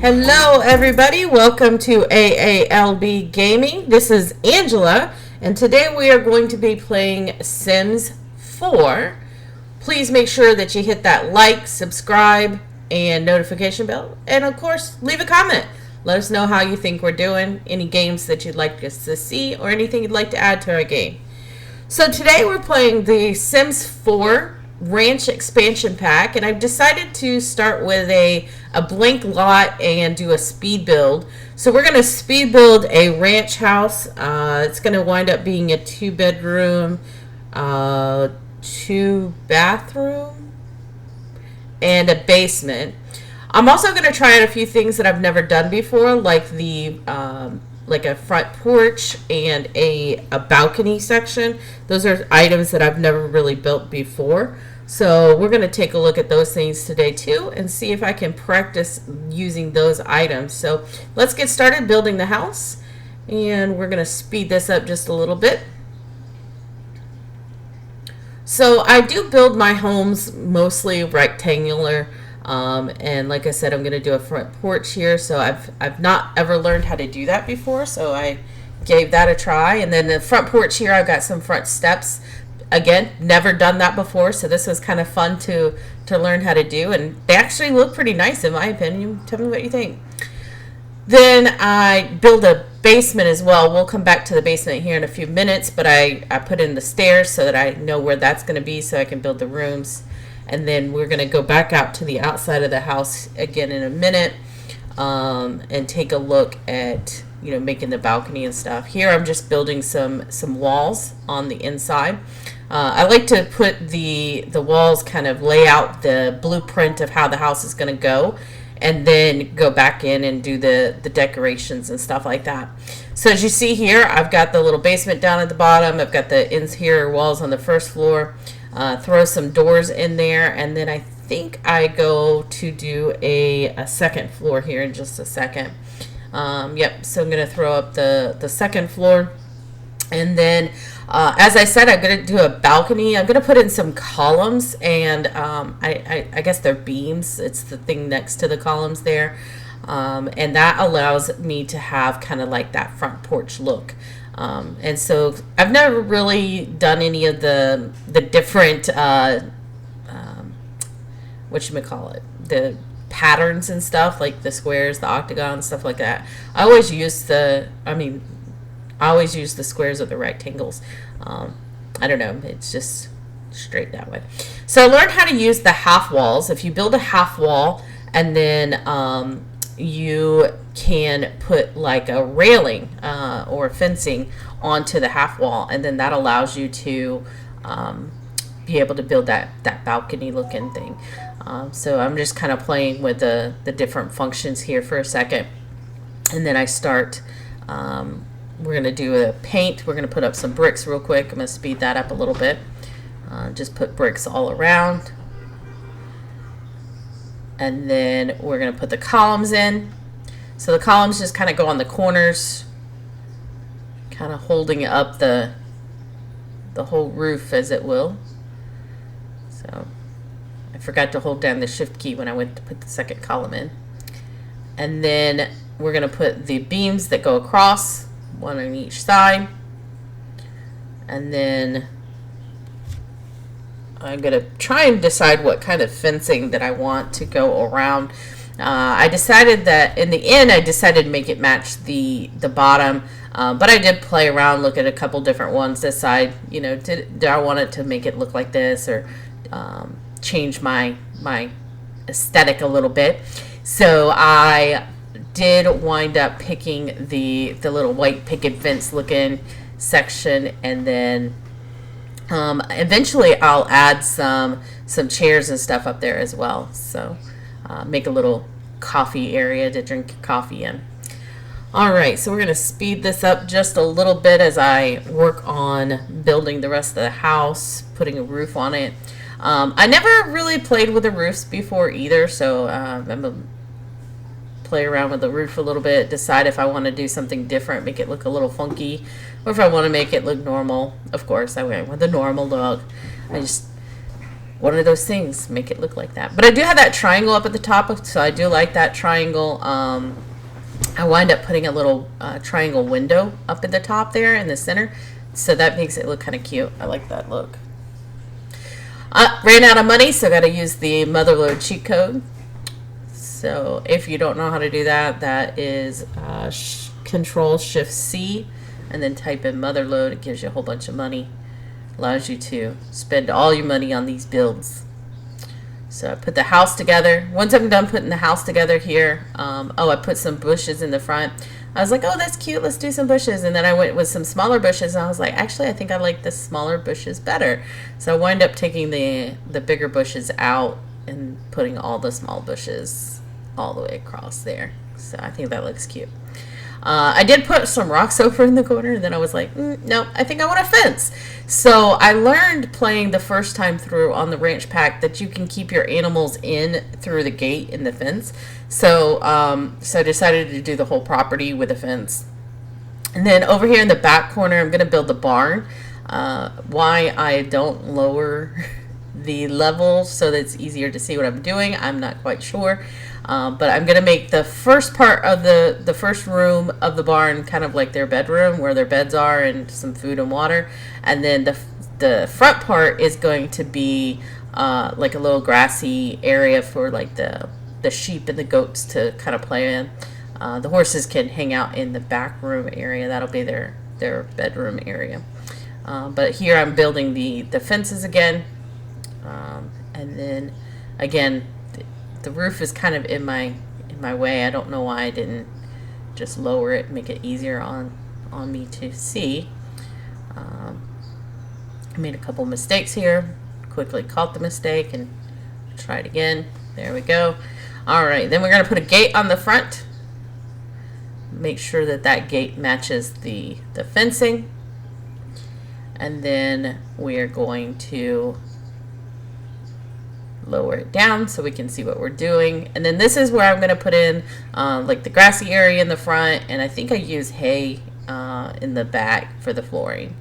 Hello everybody, welcome to AALB Gaming. This is Angela, and today we are going to be playing Sims 4. Please make sure that you hit that like, subscribe, and notification bell, and of course leave a comment. Let us know how you think we're doing, any games that you'd like us to see, or anything you'd like to add to our game. So today we're playing the Sims 4 Ranch Expansion Pack, and I've decided to start with a blank lot and do a speed build. So we're going to speed build a ranch house. It's going to wind up being a 2-bedroom, 2-bathroom, and a basement. I'm also going to try out a few things that I've never done before, like the like a front porch and a balcony section. Those are items that I've never really built before. So we're going to take a look at those things today too and see if I can practice using those items. So let's get started building the house, and we're going to speed this up just a little bit. So I do build my homes mostly rectangular. And like I said, I'm going to do a front porch here. So I've not ever learned how to do that before, so I gave that a try. And then the front porch here, I've got some front steps. Again, never done that before, so this was kind of fun to learn how to do. And they actually look pretty nice in my opinion. Tell me what you think. Then I build a basement as well. We'll come back to the basement here in a few minutes, but I put in the stairs so that I know where that's going to be so I can build the rooms. And then we're going to go back out to the outside of the house again in a minute, and take a look at, making the balcony and stuff. Here I'm just building some walls on the inside. I like to put the walls, kind of lay out the blueprint of how the house is going to go, and then go back in and do the decorations and stuff like that. So as you see here, I've got the little basement down at the bottom. I've got the interior walls on the first floor. Throw some doors in there, and then I think I go to do a second floor here in just a second. Yep, so I'm going to throw up the second floor, and then as I said, I'm going to do a balcony. I'm going to put in some columns, and I guess they're beams. It's the thing next to the columns there, and that allows me to have kind of like that front porch look. And so I've never really done any of the different, the patterns and stuff, like the squares, the octagon, stuff like that. I always use the squares or the rectangles. I don't know, it's just straight that way. So I learned how to use the half walls. If you build a half wall, and then you can put like a railing or fencing onto the half wall, and then that allows you to be able to build that balcony looking thing. So I'm just kind of playing with the different functions here for a second, and then I start we're going to do a paint. We're going to put up some bricks real quick. I'm going to speed that up a little bit. Just put bricks all around. And then we're going to put the columns in. So the columns just kind of go on the corners, kind of holding up the whole roof, as it will. So I forgot to hold down the shift key when I went to put the second column in. And then we're going to put the beams that go across, one on each side. And then I'm going to try and decide what kind of fencing that I want to go around. I decided that in the end, I decided to make it match the bottom, but I did play around, look at a couple different ones, decide, did I want it to make it look like this, or change my aesthetic a little bit. So I did wind up picking the little white picket fence looking section, and then eventually I'll add some chairs and stuff up there as well. So make a little coffee area to drink your coffee in. All right, so we're going to speed this up just a little bit as I work on building the rest of the house, putting a roof on it. I never really played with the roofs before either, so I'm going to play around with the roof a little bit, decide if I want to do something different, make it look a little funky, or if I want to make it look normal. Of course, I went with the normal look. I just one of those things, make it look like that. But I do have that triangle up at the top, so I do like that triangle. I wind up putting a little triangle window up at the top there in the center, so that makes it look kind of cute. I like that look. Ran out of money, so got to use the Motherlode cheat code. So if you don't know how to do that, that is Control-Shift-C, and then type in Motherlode. It gives you a whole bunch of money. Allows you to spend all your money on these builds. So I put the house together. Once I'm done putting the house together here, I put some bushes in the front. I was like, oh, that's cute, let's do some bushes. And then I went with some smaller bushes, and I was like, actually, I think I like the smaller bushes better. So I wind up taking the bigger bushes out and putting all the small bushes all the way across there. So I think that looks cute. I did put some rocks over in the corner, and then I was like, no, I think I want a fence. So I learned playing the first time through on the ranch pack that you can keep your animals in through the gate in the fence. So so I decided to do the whole property with a fence. And then over here in the back corner, I'm going to build the barn. Why I don't lower the level so that it's easier to see what I'm doing, I'm not quite sure. But I'm going to make the first part of the first room of the barn kind of like their bedroom, where their beds are and some food and water. And then the front part is going to be like a little grassy area for like the sheep and the goats to kind of play in. The horses can hang out in the back room area. That'll be their bedroom area. But here I'm building the fences again. And then again, the roof is kind of in my way. I don't know why I didn't just lower it, make it easier on me to see. I made a couple mistakes here. Quickly caught the mistake and try it again. There we go. All right, then we're going to put a gate on the front. Make sure that that gate matches the fencing. And then we're going to lower it down so we can see what we're doing. And then this is where I'm going to put in like the grassy area in the front, and I think I use hay in the back for the flooring.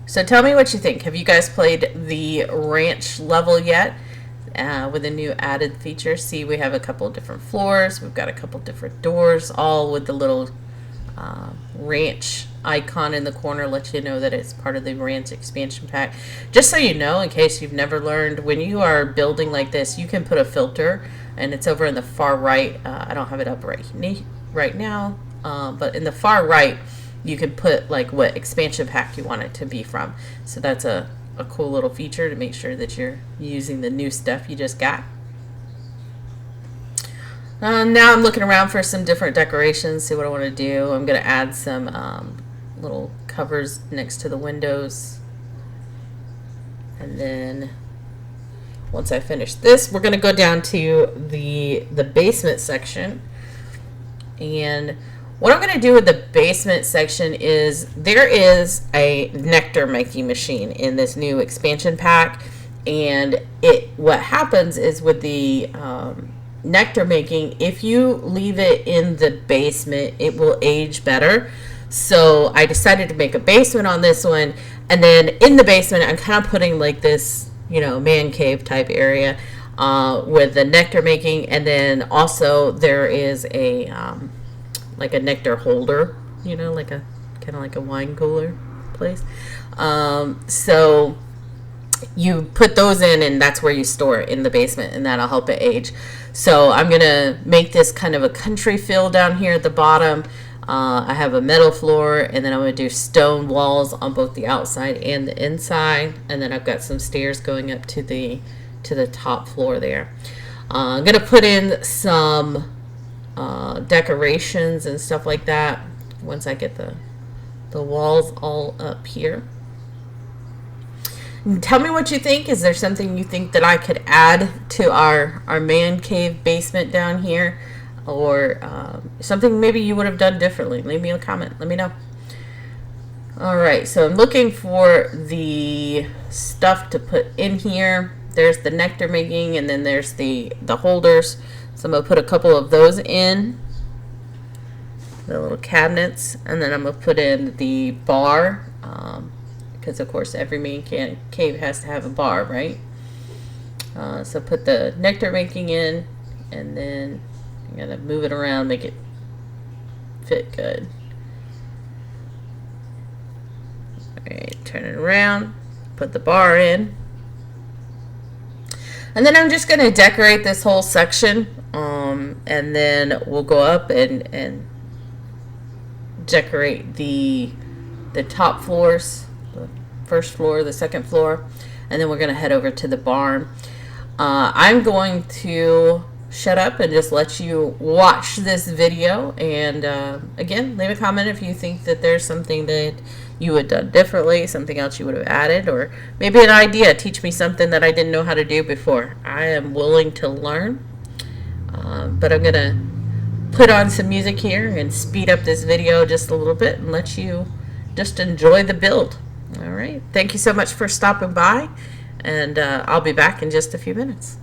So tell me what you think. Have you guys played the ranch level yet with a new added feature? See, we have a couple of different floors. We've got a couple different doors, all with the little ranch icon in the corner, let you know that it's part of the ranch expansion pack. Just so you know, in case you've never learned, when you are building like this, you can put a filter, and it's over in the far right. I don't have it up right now, but in the far right, you can put like what expansion pack you want it to be from. So that's a cool little feature to make sure that you're using the new stuff you just got. Now I'm looking around for some different decorations, see what I want to do. I'm going to add some little covers next to the windows. And then once I finish this, we're going to go down to the basement section. And what I'm going to do with the basement section is there is a nectar making machine in this new expansion pack. And what happens is with the nectar making, if you leave it in the basement, it will age better. So I decided to make a basement on this one, and then in the basement I'm kind of putting like this, man cave type area with the nectar making, and then also there is a like a nectar holder, like a kind of like a wine cooler place. So you put those in, and that's where you store it, in the basement, and that'll help it age. So I'm gonna make this kind of a country feel down here at the bottom. I have a metal floor, and then I'm gonna do stone walls on both the outside and the inside, and then I've got some stairs going up to the top floor there. I'm gonna put in some decorations and stuff like that once I get the walls all up here. Tell me what you think. Is there something you think that I could add to our man cave basement down here, or something maybe you would have done differently? Leave me a comment. Let me know. All right, so I'm looking for the stuff to put in here. There's the nectar making, and then there's the holders. So I'm gonna put a couple of those in, the little cabinets, and then I'm gonna put in the bar. because of course every main cave has to have a bar, right? So put the nectar making in, and then I'm gonna move it around, make it fit good. Alright, turn it around, put the bar in, and then I'm just gonna decorate this whole section, and then we'll go up and decorate the top floors, the first floor, the second floor, and then we're gonna head over to the barn. I'm going to shut up and just let you watch this video, and again, leave a comment if you think that there's something that you would have done differently, something else you would have added, or maybe an idea. Teach me something that I didn't know how to do before. I am willing to learn, but I'm gonna put on some music here and speed up this video just a little bit and let you just enjoy the build. All right, thank you so much for stopping by, and I'll be back in just a few minutes.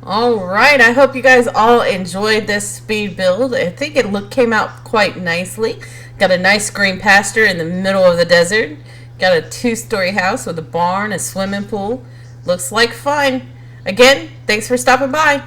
All right, I hope you guys all enjoyed this speed build. I think it came out quite nicely. Got a nice green pasture in the middle of the desert. Got a 2-story house with a barn, a swimming pool. Looks like fun. Again, thanks for stopping by.